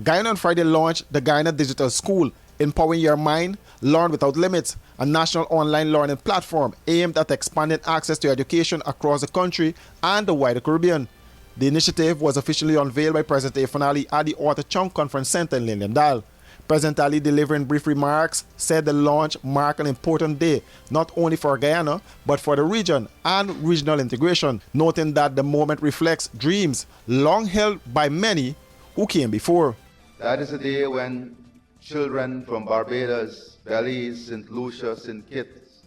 Guyana on Friday launched the Guyana Digital School, Empowering Your Mind, Learn Without Limits, a national online learning platform aimed at expanding access to education across the country and the wider Caribbean. The initiative was officially unveiled by President Ifan Ali at the Author Chung Conference Center in Liliendal. President Ali, delivering brief remarks, said the launch marked an important day, not only for Guyana, but for the region and regional integration, noting that the moment reflects dreams long held by many who came before. That is a day when children from Barbados, Belize, St. Lucia, St. Kitts,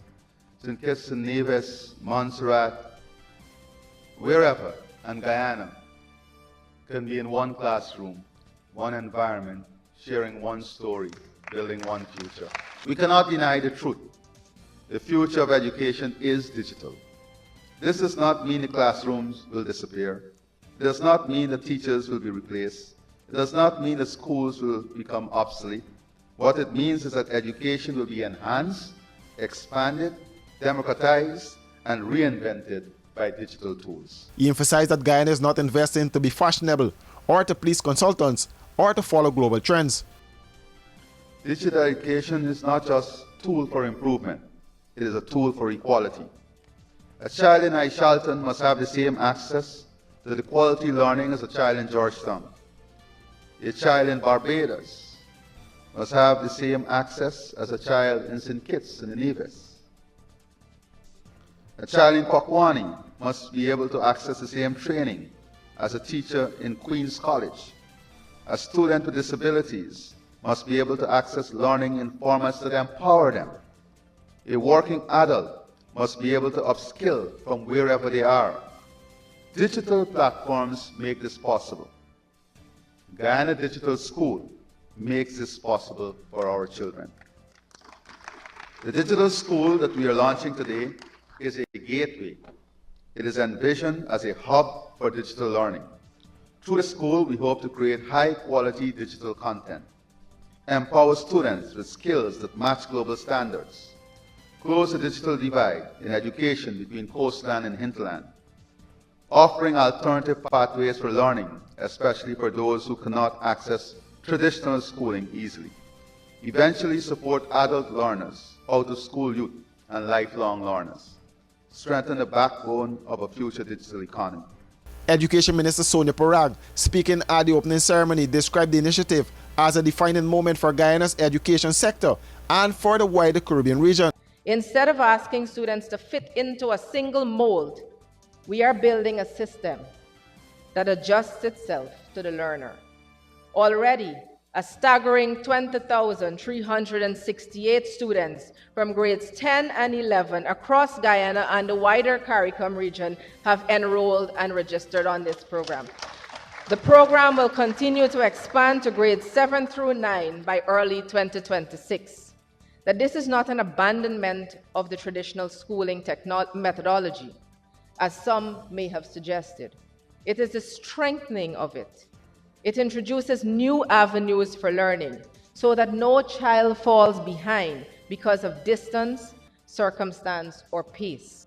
St. Nevis, Montserrat, wherever, and Guyana can be in one classroom, one environment, sharing one story, building one future. We cannot deny the truth. The future of education is digital. This does not mean the classrooms will disappear. It does not mean the teachers will be replaced. It does not mean the schools will become obsolete. What it means is that education will be enhanced, expanded, democratized, and reinvented by digital tools. He emphasized that Guyana is not investing to be fashionable or to please consultants or to follow global trends. Digital education is not just a tool for improvement, it is a tool for equality. A child in Aishalton must have the same access to the quality learning as a child in Georgetown. A child in Barbados must have the same access as a child in St. Kitts and Nevis. A child in Kwakwani must be able to access the same training as a teacher in Queen's College. A student with disabilities must be able to access learning in formats that empower them. A working adult must be able to upskill from wherever they are. Digital platforms make this possible. Guyana Digital School makes this possible for our children. The digital school that we are launching today is a gateway. It is envisioned as a hub for digital learning. Through the school, we hope to create high-quality digital content, empower students with skills that match global standards, close the digital divide in education between coastland and hinterland, offering alternative pathways for learning, especially for those who cannot access traditional schooling easily, eventually support adult learners, out-of-school youth, and lifelong learners, strengthen the backbone of a future digital economy. Education Minister Sonia Parag, speaking at the opening ceremony, described the initiative as a defining moment for Guyana's education sector and for the wider Caribbean region. Instead of asking students to fit into a single mold, we are building a system that adjusts itself to the learner. Already, a staggering 20,368 students from grades 10 and 11 across Guyana and the wider CARICOM region have enrolled and registered on this program. The program will continue to expand to grades 7 through 9 by early 2026. That this is not an abandonment of the traditional schooling methodology, as some may have suggested. It is a strengthening of it. It introduces new avenues for learning so that no child falls behind because of distance, circumstance, or pace.